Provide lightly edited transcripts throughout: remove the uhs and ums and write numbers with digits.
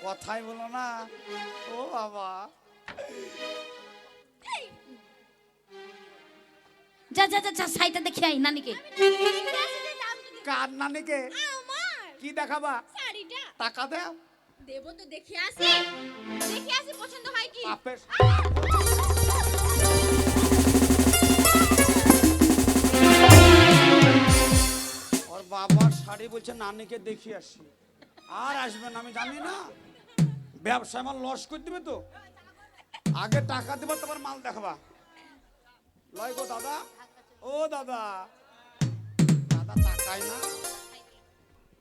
কথাই বলো না। ও বাবা, যা যা যা সাইটা দেখি আই নানিকে। কার নানিকে? আমার কি দেখাবা? শাড়িটা টাকা দাও। দেবো তো, দেখে আসি পছন্দ হয় কি। বাপের ওর বাবার শাড়ি বলছে নানিকে দেখিয়ে আসি। আর আসবেন আমি জানি না, ব্যবসা আমার লস করে দিবে তো। আগে টাকা দেবো, তোমার মাল দেখাবা। লয় গো দাদা, ও দাদা, দাদা টাকাই না।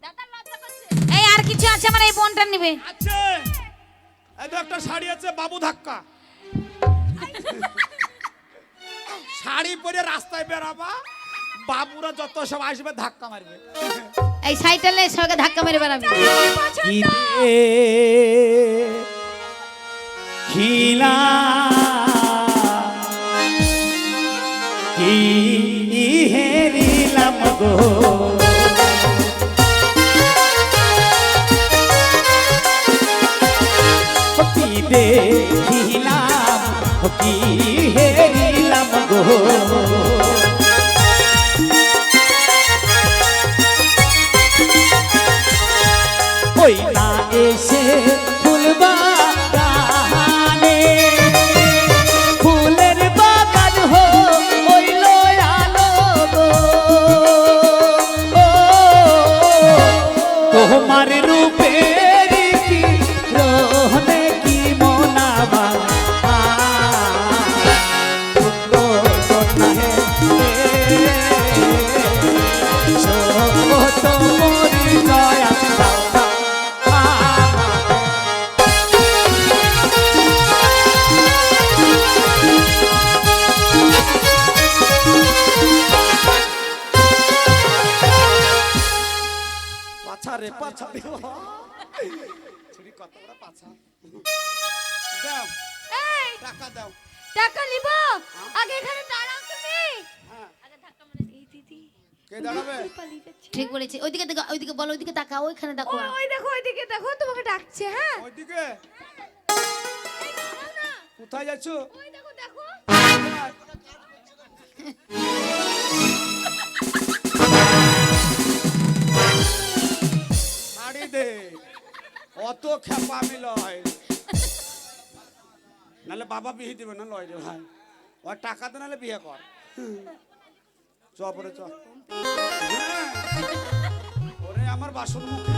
দাদা লজ্জা করছে। এই আর কিছু আছে আমার এই বোনটা নেবে? আছে, এই তো একটা শাড়ি আছে, বাবু ধাক্কা। শাড়ি পরে রাস্তায় বেরাবা, বাবুরা যত সব আসবে ধাক্কা মারবে। এই সাইকেলে সবাইকে ধাক্কা মেরে বেড়াবি। খিলা কি হেরিলাম গো, কি দেখিলাম, কি হেরিলাম গো। ওই না এসে ফুলবাগানে, ফুলের বাগান হইল আলো গো। তোমার রূপের কি রোহনে কি মনাবা, পাছা রে পাছা দেও, ছুরি কত বড় পাছা। দাও, এই টাকা দাও। টাকা নিব, আগে এখানে দাঁড়াও তুমি। হ্যাঁ, আগে ধাক্কা মেরে দিই দিদি। কে দাঁড়াবে? পালিয়ে যাচ্ছে। ঠিক বলেছে। ওইদিকে দেখো, ওইদিকে বলো, ওইদিকে তাকাও, ওইখানে দেখো। ওই দেখো, ওইদিকে দেখো, তোমাকে ডাকছে। হ্যাঁ ওইদিকে এই দাঁড়াও না, কোথায় যাচ্ছ? ওই দেখো দেখো। শাড়ি দে, অত খেপা আমি লয়, নাহলে বাবা বিয়ে দিবে না। লয় রে ভাই, ওর টাকা দে নাহলে বিয়ে কর। চ পরে চ। হ্যাঁ। ওরে আমার বাসন মুখে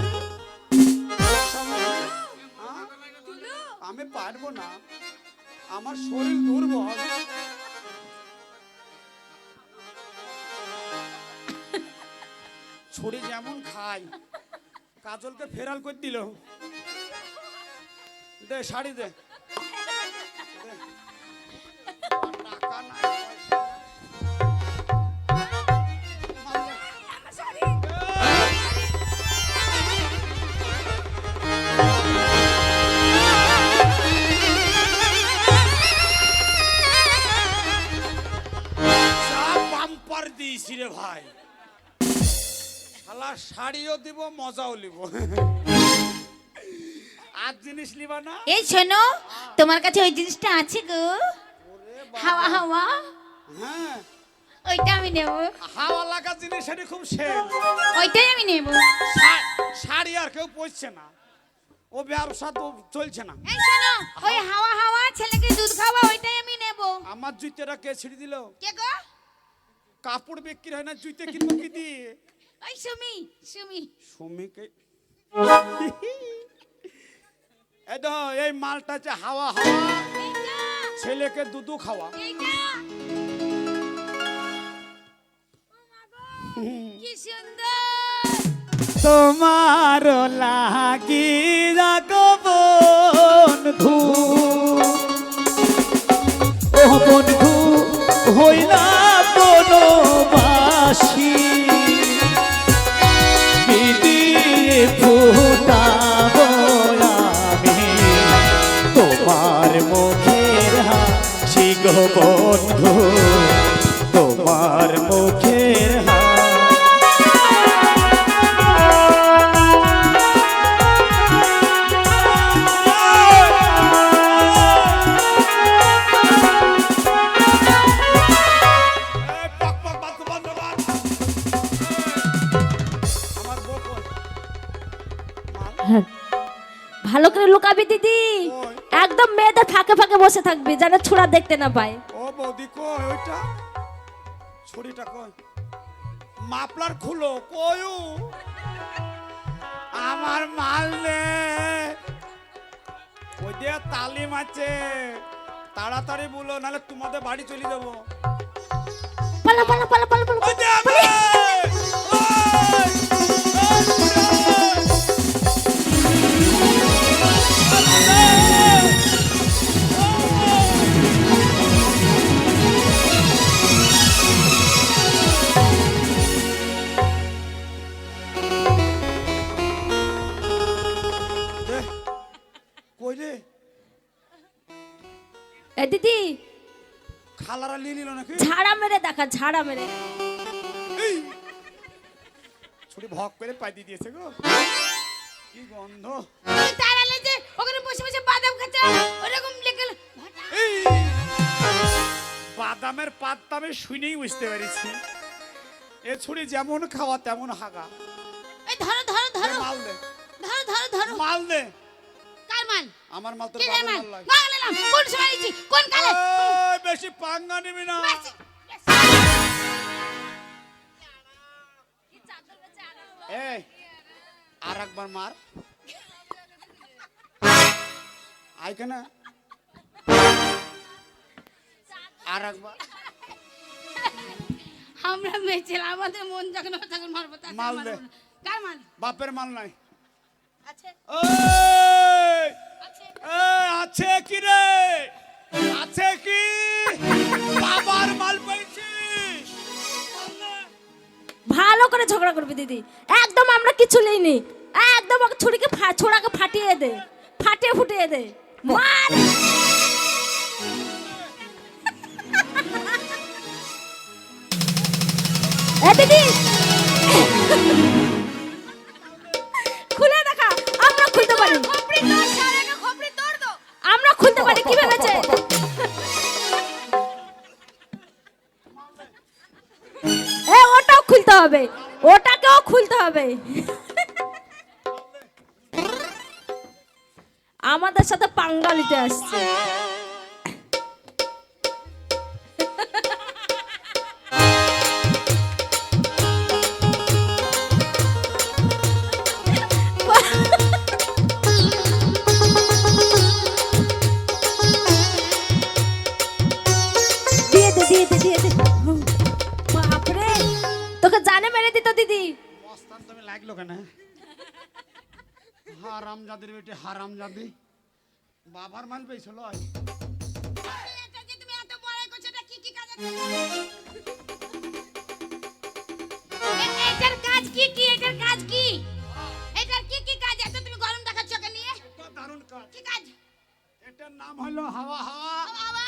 আমি পারবো না, আমার শরীর দুর্বল। ছুরি যেমন খাই, কাজলকে ফেরাল করে দিল। দে শাড়ি দে। টাকা নাই, পয়সা নাই। বাম্পার দিয়েছি রে ভাই, শালা শাড়িও দিব, মজাও লিব। আর জিনিস লিবা না? এই শোনো, তোমার কাছে ওই জিনিসটা আছে গো, হাওয়া হাওয়া, হ্যাঁ, ওইটা আমি নেব। হাওয়া লাগা জিনিস, সেটা খুব সেল। ওইটাই আমি নেব। শাড়ি আর কেউ পরছে না, ও ব্যবসা তো চলছে না। এই শোনো, ওই হাওয়া হাওয়া ছেলেকে দুধ খাওয়া, ওইটাই আমি নেব। আমার জুতেরা কে ছিঁড়ে দিল? কে গো? কাপড় বিক্রি হয় না, জুতে কিনবো কি দিয়ে? ওই সুমি, সুমি। সুমিকে এই তো, এই মালটা হচ্ছে হাওয়া হাওয়া, এইটা, ছেলেকে দুধু খাওয়া। এইটা। কি সুন্দর। তোমার লাগি রাখো বন্ধু, ও বন্ধু হইলা বনবাসী, বিদিয়ে ফুটাবো আমি তোমার মুখের হাসি গো বন্ধু, তোমার মুখের হাসি। ভালো করে লুকাবি দিদি, ওই। একদম মেয়েদের ফাঁকে ফাঁকে বসে থাকবি যেন ছোড়া দেখতে না পায়। ও বৌদি কই ওইটা, ছুরিটা কই, মাপলার খুলো কয়ু, আমার মাল নে, ওই দিয়ে তালিম আছে, তাড়াতাড়ি বলো নাহলে তোমাদের বাড়ি চলে যাবো। পালা পালা পালা পালা পালা। ওই যাবে! ওই! দে, কই রে? এ দিদি, খালারা নিয়ে নিল নাকি? ঝাড়া মেরে দেখা, ঝাড়া মেরে। এই! ছুরি ভক করে পাই দিয়ে দিয়েছে গো, কি গন্ধ! ওই তারালে যে ওখানে বসে বসে বাদাম খাচ্ছে ওরকম লেগে এই! বাদামের পাত্তা আমি শুনেই বুঝতে পেরেছি, এ ছুরি যেমন খাওয়া তেমন হাগা। এই ধরো ধরো দে, ধরো মাল দে, ধরো ধরো ধরো মাল দে। কার মাল? আমার মাল তোর কে বাবার মাল? মাল নয়। বাংলা নাম কোন সময় নিছি কোন কালে? এই, বেশি পাঙ্গা নিবি না। বেশি- এই, আর একবার মার। I can? আর একবার আমরা মেয়েছিল আমাদের মন যখন তখন মারবো তাকে মাল মারবো দে। না। কার মাল? বাপের মাল নাই। আছে এই, আছে এই, আছে কি রে? আছে কি? বাবার মাল পেয়েছিস? ভালো করে ঝগড়া করবি দিদি, একদম আমরা কিছু নেইনি, একদম ওকে ছুরিকে ছোড়াকে ফাটিয়ে দে, ফাটিয়ে ফুটিয়ে দে, মার। এ দিদি, খুলে দেখা, আমরা খুলতে পারি, খপড়ি তোর সারাকে খপড়ি তোর দো আমরা খুলতে পারি, কি ভেবেছে? এ ওটাও খুলতে হবে, ওটাকেও খুলতে হবে। আমাদের সাথে পাঙ্গা নিতে আসছে। দিয়ে দে দিয়ে দে দিয়ে দে। বাপরে, তোকে জানে মেরে দিত দিদি। মস্তান তুমি লাগলো কেন? হারাম জাদির বেটি, হারাম জাদি, বাবার মাল পেয়েছিল। এটা যে তুমি এত বড়াই করছো এটা কি কি কাজ আছে? এটার কাজ কি কি এটার কাজ কি? এটার কি কি কাজ এত তুমি গরম দেখাচ্ছ ওকে নিয়ে? দারুণ কাজ। কি কাজ? এটার নাম হলো হাওয়া হাওয়া, বাবা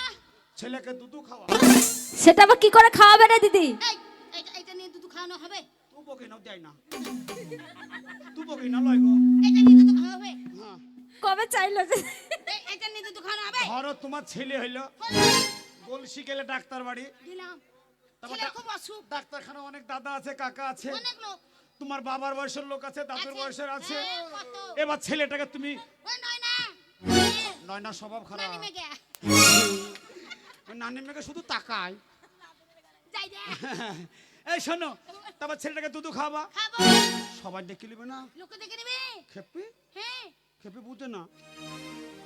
ছেলেকে দুধু খাওয়া। সেটা আবার কি করে খাওয়াবে রে দিদি? এই এটা নিয়ে দুধ খাওয়ানো হবে? তু বকি না, দেয় না, তু বকি না লয় গো। এটা নিয়ে দুধ খাওয়া হবে? হ্যাঁ, কবে চাইলো যে? এটা নিয়ে দুধ খাওয়ানো হবে? ধরো তোমার ছেলে হইলো, গলসি গেলে ডাক্তার বাড়ি, দিলাম। তারপর ছেলের খুব অসুখ, ডাক্তারখানা অনেক দাদা আছে, কাকা আছে, অনেক লোক তোমার বাবার বয়সের লোক আছে, দাদুর আছে। বয়সের আছে। হ্যাঁ, কত? এবার ছেলেটাকে তুমি, ওই নয় না নয় না স্বভাব খারাপ, নানি মেগে ওই নানি মেয়েকে শুধু তাকায়। যাই দে এই শোনো, তারপর ছেলেটাকে দুধু খাওয়াবা, খাবো সবাই দেখে নিবে না। লোক দেখে নেবে খেপি হ্যাঁ খেপি বুঝে না,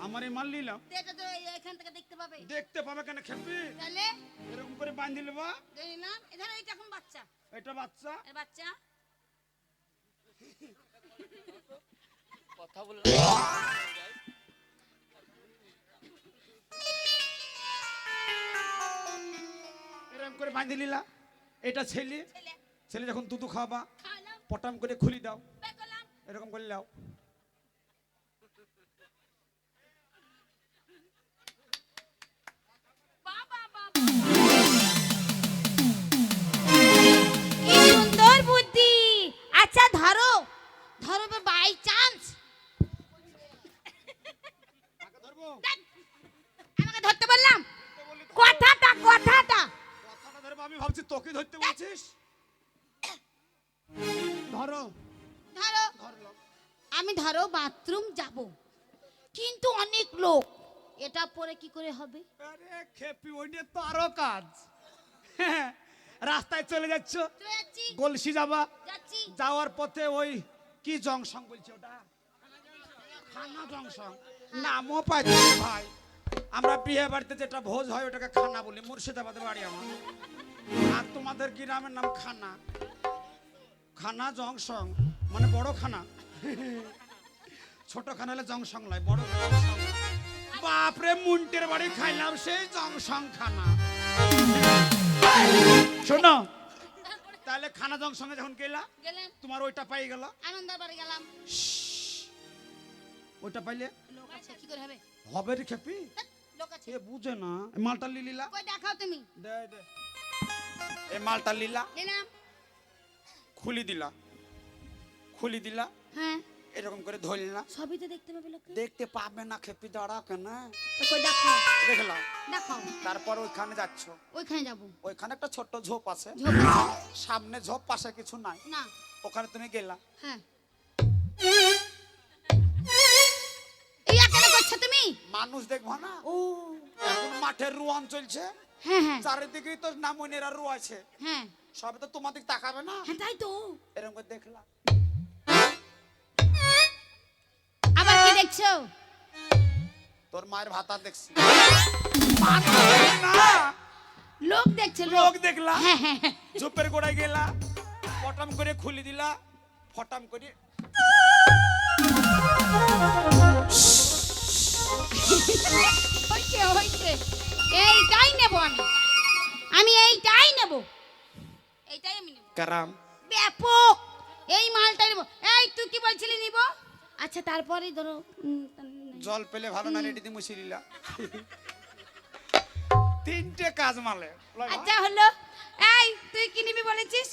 আমার এই মাল নিলাম, দেখে তো এখান থেকে দেখতে পাবে দেখতে পাবে কেন খেপি? তাহলে এরকম করে বাঁধি নেবা। দেখি না এখানে এটা এখন বাচ্চা এটা বাচ্চা, এর বাচ্চা কথা বলে এরকম করে বাঁধি নিলা। এটা ছেলে, ছেলে ছেলে যখন দুধু খাওয়াবা, খাওয়ালাম পটাম করে খুলি দাও, বের করলাম এরকম করে লাও। বাবা বাবা কি সুন্দর বুদ্ধি আচ্ছা ধরো ধরো বাই চান্স আমাকে ধরতে বললাম কথাটা কথাটা ধরবো, আমি ভাবছি তোকে ধরতে বলছিস। ধরো, ধরো ধরলাম। আমি ধরো বাথরুম যাব কিন্তু অনেক লোক, এটা পরে কি করে হবে? আরে খেপি, ওইটা তো আরো কাজ। রাস্তায় চলে যাচ্ছ, চলে যাচ্ছি, গলসি যাবা, যাচ্ছি। যাওয়ার পথে ওই কি জংশন বলছে ওটা, খানা জংশন, নামও পাইছি ভাই। আমরা বিয়ে বাড়িতে যেটা ভোজ হয় ওটাকে খানা বলি, মুর্শিদাবাদের বাড়ি আমার। আর তোমাদের গ্রামের নাম খানা। খানা জংশন মানে বড় খানা। ছোট খানা হলে জংশন নয়, বড় জংশন। বাপরে, মুন্টের বাড়ি খাইলাম সেই জংশন খানা। শোনো, তাহলে খানা জংশনে যখন গেলা, গেলাম, তোমার ওইটা পাই গেল, আনন্দের বাড়ি গেলাম। ওইটা পাইলে লোক আছে, কি করে হবে? হবে রে খেপি, লোক আছে, এ বুঝে না। এই মালটা লিলা, কই দেখাও তুমি। দে দে, এই মালটা লিলা, নিলাম। খুলি দিলা, খুলি দিলা, হ্যাঁ, এরকম করে ধরলা। সবই তো দেখতে পাবে লোক। দেখতে পাবে না খেপি, দাঁড়া কেন, কই দেখাও, দেখলাম। দেখাও। তারপর ওইখানে যাচ্ছ, ওইখানে যাবো। ওইখানে একটা ছোট্ট ঝোপ আছে, ঝোপ আছে? সামনে ঝোপ, পাশে কিছু নাই, না। ওখানে তুমি গেলা। হ্যাঁ, এই এখানে করছো তুমি? মানুষ দেখবো না, ও, এখন মাঠের রুয়ান চলছে, হ্যাঁ হ্যাঁ চারিদিকেই তো নামুনেরা রুয়াছে, হ্যাঁ সবে তো তোমার দিক তাকাবে না। হ্যাঁ, তাই তো। এরকম করে দেখলা, আবার কি দেখছো? তোর মায়ের ভাতা দেখছি না, লোক দেখছে, লোক লোক। দেখলা, হ্যাঁ হ্যাঁ হ্যাঁ। ঝোপের গোড়ায় গেলা, ফটাম করে খুলি দিলা, ফটাম করে হইছে হইছে, এইটাই নেব আমি, আমি এইটাই নেব, এইটাই আমি নেব। কারাম। ব্যাপক, এই মালটা নেব। এই তুই কি বলছিলি নিব? আচ্ছা, তারপরেই ধরো জল পেলে ভালো না, রেডি দিয়ে মুছি দিলা। তিনটে কাজ মালে। আচ্ছা হলো। এই তুই কি নিবি বলেছিস?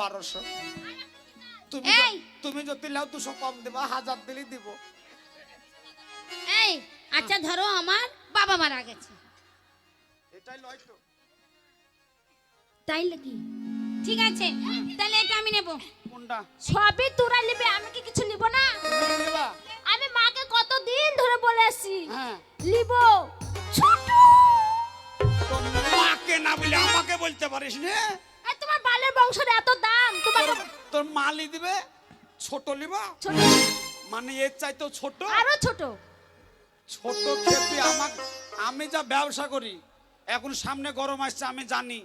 1200। তুমি এই! তুমি যদি লাও 200 কম দেবা, 1000 দিলে দিব। এই আচ্ছা ধরো আমার বাবা মারা গেছে, এটাই লয় তো। তাই নাকি? ঠিক আছে, তাহলে এটা আমি নেব। কোনটা সবই তোরা নিবে, আমি কি কিছু নিব না? তুমি নিবা? আমি মাকে কতদিন ধরে বলে আসছি হ্যাঁ, নিব। ছোট, তোর মাকে না বলে আমাকে বলতে পারিস না। এই তোমার বালের বংশের এত দাম, তোমাকে তোর মালি দিবে, ছোট লিবা ছোট, মানে এর চাইতেও ছোট। আরো ছোট। ছোট খেপি, আমি যা ব্যবসা করি, এখন সামনে গরম আসছে, আমি জানি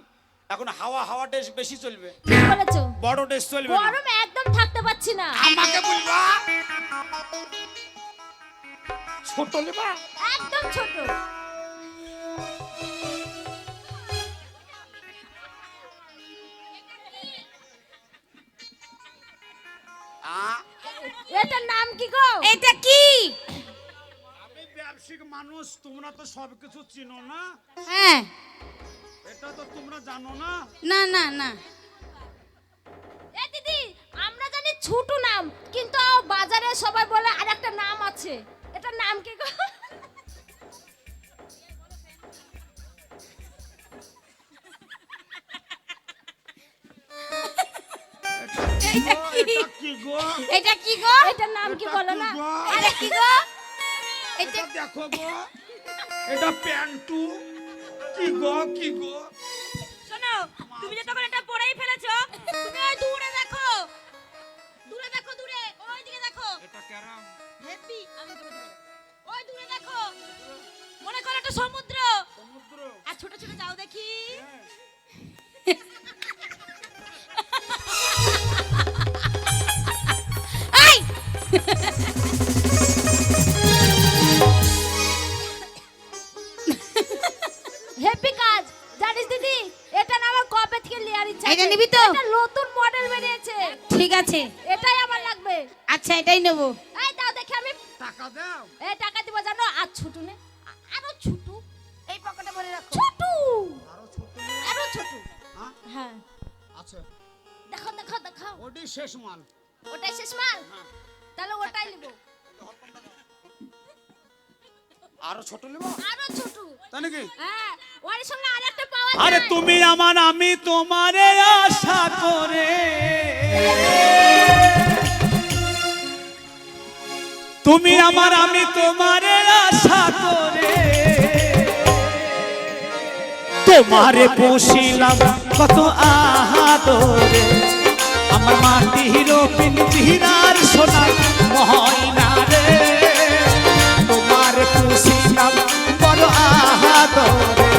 এখন হাওয়া ড্রেস বেশি চলবে, ঠিক বলেছো, বড় ড্রেস চলবে না। গরম একদম থাকতে পাচ্ছি না। আমাকে বলবা ছোট লিবা, একদম ছোট। এটার নাম কি গো? এটা কি? আমি ব্যবসায়িক মানুষ, তোমরা তো সবকিছু চিনো না, হ্যাঁ, এটা তো তোমরা জানো না। না না না, এ দিদি, আমরা জানি ছোট নাম, কিন্তু বাজারে সবাই বলে আরেকটা নাম আছে, এটার নাম কি গো? এটা কি? এটা কি গো? এটা কি গো? এটার নাম কি বলো না? গো? আরে কি গো? এটা এটা দেখো গো, এটা প্যান্টু। কি গো, কি গো? শোনো, তুমি যে তখন এটা পরেই ফেলেছো, তুমি ওই দূরে দেখো, দূরে দেখো, দূরে ওই দিকে দেখো। এটা ক্যারাম। হ্যাপি, আমি তোমাকে বলবো। ওই দূরে দেখো, মনে করো একটা সমুদ্র, সমুদ্র। আর ছোট ছোট যাও দেখি। হ্যাঁ। এই হ্যাপি কাজ, জানিস দিদি, এটা না আমার কবে থেকে নেওয়ার ইচ্ছা এটা আছে। নিবি তো? এটা নতুন মডেল বেরিয়েছে, ঠিক আছে, এটাই আমার লাগবে। আচ্ছা এটাই নেবো। এই দাও দেখি, আমি টাকা দাও। এই টাকা দিব জানো, আর ছোট নে, আরো ছোট, এই পকেটে ভরে রাখো। ছোট, আরো ছোট নিয়ে। আরো ছোট। হ্যাঁ, হ্যাঁ, আছে। দেখো দেখো দেখো, ওটি শেষ মাল। ওটাই শেষ মাল, হ্যাঁ। তাহলে ওটাই নিব। আরো ছোট নেবো, আরো ছোট, তাই নাকি? হ্যাঁ, ওর সঙ্গে আরেকটা পাওয়া আরে যায়। তুমি আমার, আমি তোমারে আশা করে তুমি আমার আমি তোমারে আশা করে তোমারে পুষিলাম কত আদরে আমার মাটির পিঞ্জিরার সোনা ময়না রে তোমারে পুষিলাম বড় আদরে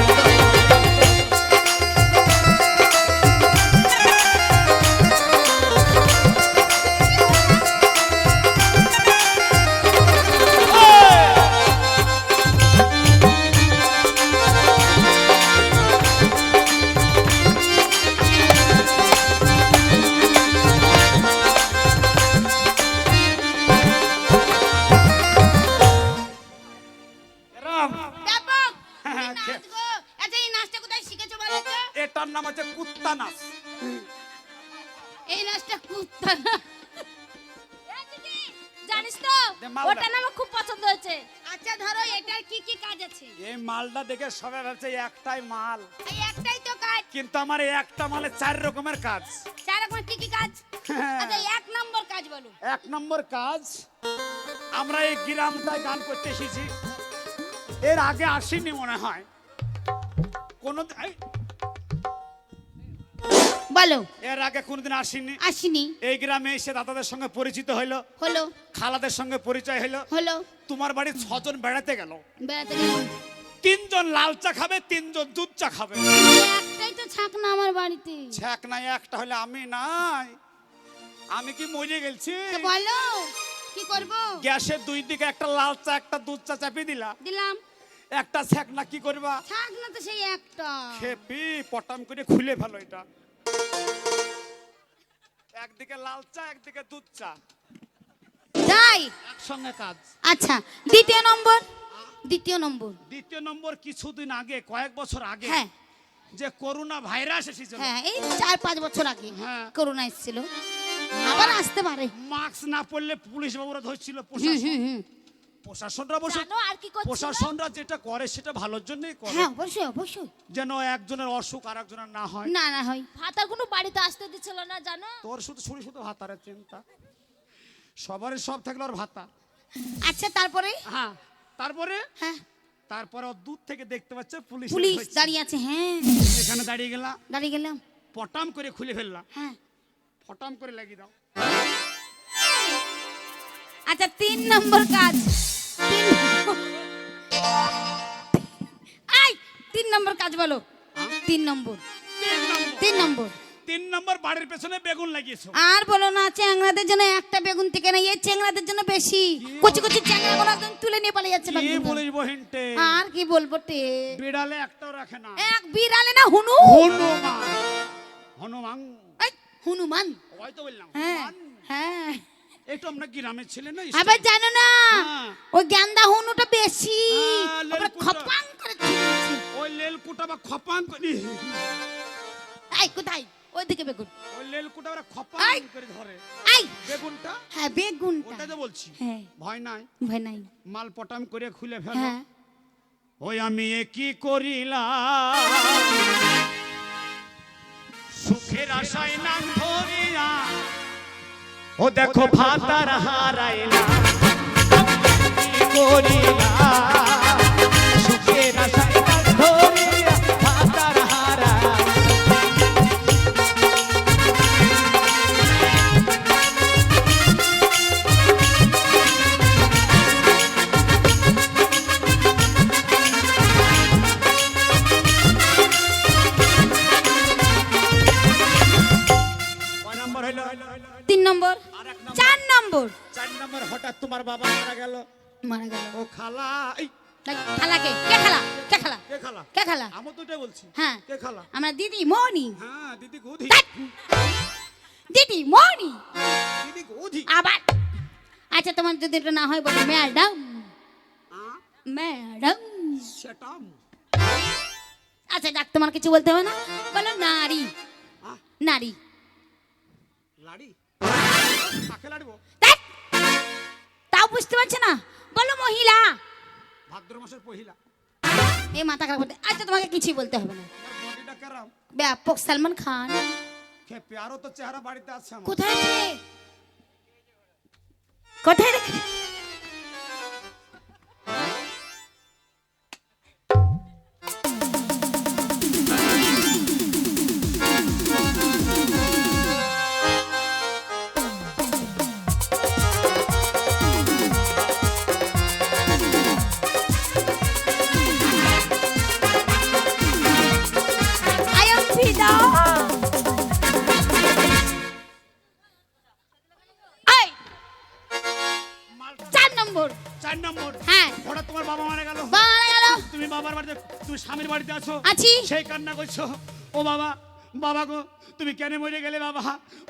ব্যাপক নাচ গো। আচ্ছা এই নাচটা কোথায় শিখেছো বলো তো? এটার নাম হচ্ছে কুত্তা নাচ। এই নাচটা কুত্তা না। এই দিদি, জানিস তো দে মালটা। ওটা না আমার খুব পছন্দ হয়েছে। আচ্ছা ধরো এটার কি কি কাজ আছে? এই মালটা দেখে সবাই ভাবছে একটাই মাল, এই একটাই তো কাজ। কিন্তু আমার এই একটা মালে 4 রকমের কাজ। চার রকমের কি কি কাজ? আচ্ছা এক নম্বর কাজ বলো। 1 নম্বর কাজ, আমরা এই গ্রামটায় গান করতে এসেছি, এর আগে আসিনি মনে হয় কোন, বলো। এর আগে কোনদিন আসিনি। আসিনি। এই গ্রামে এসে দাদাদের সঙ্গে পরিচিত হইলো, হলো খালাদের সঙ্গে পরিচয় হইলো। হলো তোমার বাড়ি 6 জন বেড়াতে গেল, বেড়াতে গেলাম। 3 জন লাল চা খাবে, 3 জন দুধ চা খাবে। একটাই তো ছাক না আমার বাড়িতে। ছ্যাক নাই, একটা হলে আমি নাই, আমি কি মরে গেছি? তো বলো কি করব? গ্যাসের 2 দিকে একটা লাল চা একটা দুধ চা চাপিয়ে দিলা, দিলাম। একটা ছ্যাক না, কি করবা? ছাক না তো সেই একটা। খেপি পটাম করে খুলে ফেলো এটা, একদিকে লাল চা একদিকে দুধ চা, তাই একসঙ্গে কাজ। আচ্ছা দ্বিতীয় নম্বর। দ্বিতীয় নম্বর। দ্বিতীয় নম্বর, কিছুদিন আগে, কয়েক বছর আগে হ্যাঁ যে করোনা ভাইরাস এসেছিল, হ্যাঁ এই 4-5 বছর আগে হ্যাঁ। করোনা এসেছিল, আবার আসতে পারে। মাস্ক না পরলে পুলিশ বাবুরা ধরছিল, প্রশাসনরা বসে, জানো আর কি করছিল? প্রশাসনরা যেটা করে সেটা ভালোর জন্যই করে, হ্যাঁ অবশ্যই অবশ্যই। যেন একজনের অসুখ আর একজনের না হয়। না না হয় ভাতার কোনো বাড়িতে আসতে দিছিল না জানো। তোর শুধু শুধু ভাতারের চিন্তা, সবারই সব থাকলে ওর ভাতা। আচ্ছা তারপরে? হ্যাঁ তারপরে, হ্যাঁ তারপরে ও দূর থেকে দেখতে পাচ্ছে পুলিশ পুলিশ দাঁড়িয়ে আছে। হ্যাঁ এখানে দাঁড়িয়ে গেলাম, দাঁড়িয়ে গেলাম। পটাম করে খুলে ফেললাম, হ্যাঁ পটাম করে লাগিয়ে দাও। আচ্ছা 3 নম্বর কাজ। 3 নম্বর কাজ বলো। 3 নম্বর। 3 নম্বর। 3 নম্বর, বাড়ির পেছনে বেগুন লাগিয়েছো। আর বলো না, চ্যাংড়াদের জন্য একটা বেগুন থেকে না, এই চ্যাংড়াদের জন্য বেশি। কচি কচি চ্যাংড়াগুলো একদম তুলে নিয়ে পালিয়ে যাচ্ছে কি বেগুনগুলো। বলিস বহিনটে, আর কি বলবো টে, বিড়ালে একটাও রাখে না। এক বিড়ালে না হুনু। হনুমান, হনুমান, এই, হনুমান। ওই তো বললাম হ্যাঁ হনুমান। হ্যাঁ একটু আমরা গ্রামের ছেলে না, আবার জানো না হ্যাঁ। ওই গ্যান্দা হুনুটা বেশি। হ্যাঁ, ওপরে লেলকুটা। খপাং করে ছিঁড়েছে। ওই লেলকুটা বা খপান করি, এই কোথায়? ওইদিকে বেগুন। ওই লেলকুটা ওরা এই। খপান করে ধরে এই বেগুনটা, হ্যাঁ বেগুনটা। ওটা তো বলছি, হ্যাঁ ভয় নাই, ভয় নাই। মাল পটাম করে খুলে ফেলো। হ্যাঁ ওই আমি এ কি করিলাম, সুখের আশায় নাম ধরিয়া, ও দেখো ভাতার হারাইলা, কি করিলাম, সুখের আশায় নাম ধরিয়া, ভাতার হারাইলা। কয় নম্বর হইলো? 3 নম্বর। আর 1 নম্বর। 4 নম্বর। 4 নম্বর, হঠাৎ তোমার বাবা মারা গেল। মারা গেল। ও খালা, এই খালাকে কে খালা? কে খালা? কে খালা? কে খালা? আমি তো এটাই বলছি। হ্যাঁ কে খালা? আমার দিদি মনি। হ্যাঁ দিদি গোধি, দিদি মনি দিদি গোধি। আবার। আচ্ছা তোমার যদি এটা না হয় বলো ম্যাডাম। ম্যাডাম সেটাম, আচ্ছা ডাক, তোমার কিছু বলতে হবে না, বলো নারী। আহ, নারী। লাড়ি, কাকে লাড়িবো? ধ্যাৎ, তাও বুঝতে পারছে না, বলো মহিলা। ভাদ্র মাসের পহিলা। এই মাথা খারাপ করতে। আচ্ছা তোমাকে কিছুই বলতে হবে না, আমার বডিটা কেরাম, ব্যাপক সালমান খান। খেপে আরো তো চেহারা বাড়িতে আছে আমার। কোথায় আছে? কোথায় রেখে? নম্বর। 4 নম্বর। হ্যাঁ। হঠাৎ তোমার বাবা মারা গেল। বাবা মারা গেল। তুমি বাবার বাড়িতে, তুমি স্বামীর বাড়িতে আছো। আছি। সেই কান্না করছো, ও বাবা, বাবা গো তুমি কেন মরে গেলে বাবা?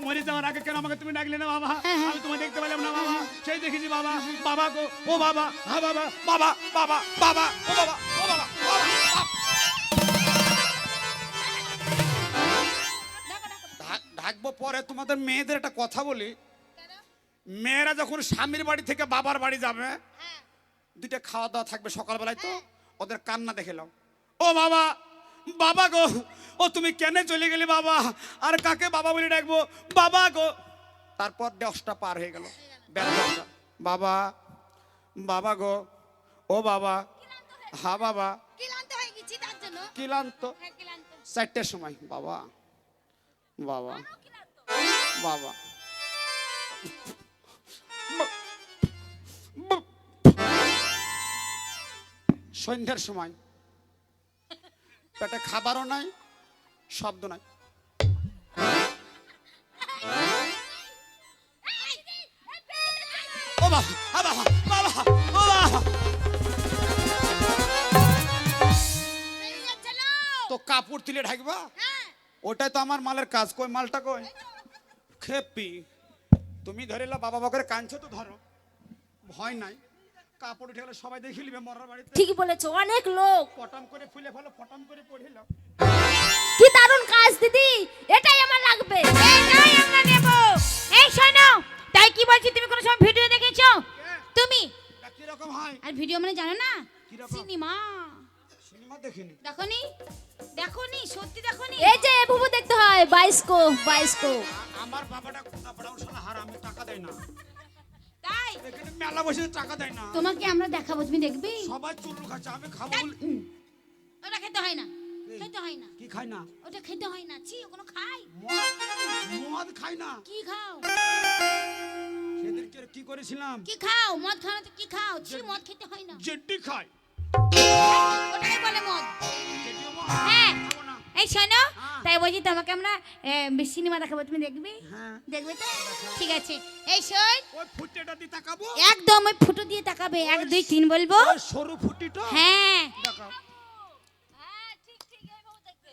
মরে যাওয়ার আগে কেন আমাকে তুমি ডাকলে না বাবা? আমি তোমায় দেখতে পেলাম না বাবা। সেই দেখেছি বাবা, বাবা গো, ও বাবা, হ্যাঁ বাবা, বাবা, বাবা, বাবা, ও বাবা, ও বাবা, বাবা। ঢাকবো পরে। তোমাদের মেয়েদের একটা কথা বলি, মেয়েরা যখন স্বামীর বাড়ি থেকে বাবার বাড়ি যাবে, দুইটা খাওয়া দাওয়া থাকবে সকালবেলায়, তো ওদের কান্না দেখে নাও। ও বাবা, বাবা গো, ও তুমি কেন চলে গেলে বাবা? আর কাকে বাবা বলে ডাকবো? বাবা গো। তারপর 10টা পার হয়ে গেল, বেলা 10টা। বাবা, বাবা গো, ও বাবা, হ্যাঁ বাবা। ক্লান্ত হয়ে গেছি তার জন্য। ক্লান্ত। হ্যাঁ, ক্লান্ত। 4টের সময়, বাবা, বাবা, বাবা। সন্ধ্যার সময় পেটে খাবারও নাই, শব্দ নাই। ও বাবা, বাবা, বাবা, ও বাবা। বেরিয়ে চলো। তো কাপড় তুলে ঢাকবা? হ্যাঁ। ওটাই তো আমার মালের কাজ। কই মালটা কই? খেপি, তুমি ধরেলা বাবা বাবাকে কাঁদছো তো ধরো, ভয় নাই। কাপড় উঠে গেলে সবাই দেখে নিবে মরার বাড়িতে। ঠিকই বলেছো, অনেক লোক। পটাম করে ফুলে ফেলো, পটাম করে পড়িল। কি দারুণ কাজ দিদি, এটাই আমার লাগবে। এটাই আমরা নেব। এই শোনো, তাই কি বলছি, তুমি কোনো সময় ভিডিও দেখেছো? তুমি কিরকম হয়? আর ভিডিও মানে জানো না? কিরকম? সিনেমা সিনেমা দেখিনি। দেখোনি? দেখোনি? সত্যি দেখোনি? এই যে এভাবে দেখতে হয়, বাইস্কোপ, বাইস্কোপ। আমার বাবাটা কোনা পড়াও শালা হারামি, টাকা দেয় না। তাই এখানে মেলা বসে টাকা দেয় না। তোমাকে আমরা দেখাবো, তুমি দেখবি? সবাই চুরু খাচ্ছে, আমি খাবো বলে। ওটা খেতে হয় না, খেতে হয় না, কি খাই না? ওটা খেতে হয় না। ছি, ওগুলো খাই। মদ খাই না। কি খাও? সেদিনকে কি করেছিলাম? কি খাও? মদ খাও না তো কি খাও? ছি, মদ খেতে হয় না। জেড্ডি খাই। ওটাই বলে মদ। জেড্ডিও মদ হ্যাঁ। খাবো না। এই শোনো, হ্যাঁ। তাই বলছি তোমাকে আমরা সিনেমা দেখাবো, তুমি দেখবে? হ্যাঁ। দেখবে তো? ঠিক আছে। এই শোন, ওই ফুটেটা দিয়ে তাকাবো। একদম ওই ফুটো দিয়ে তাকাবে। 1 2 3 বলবো। ওই সরু ফুটিটা হ্যাঁ। দেখাও। হ্যাঁ, ঠিক ঠিক, এইভাবে দেখবে।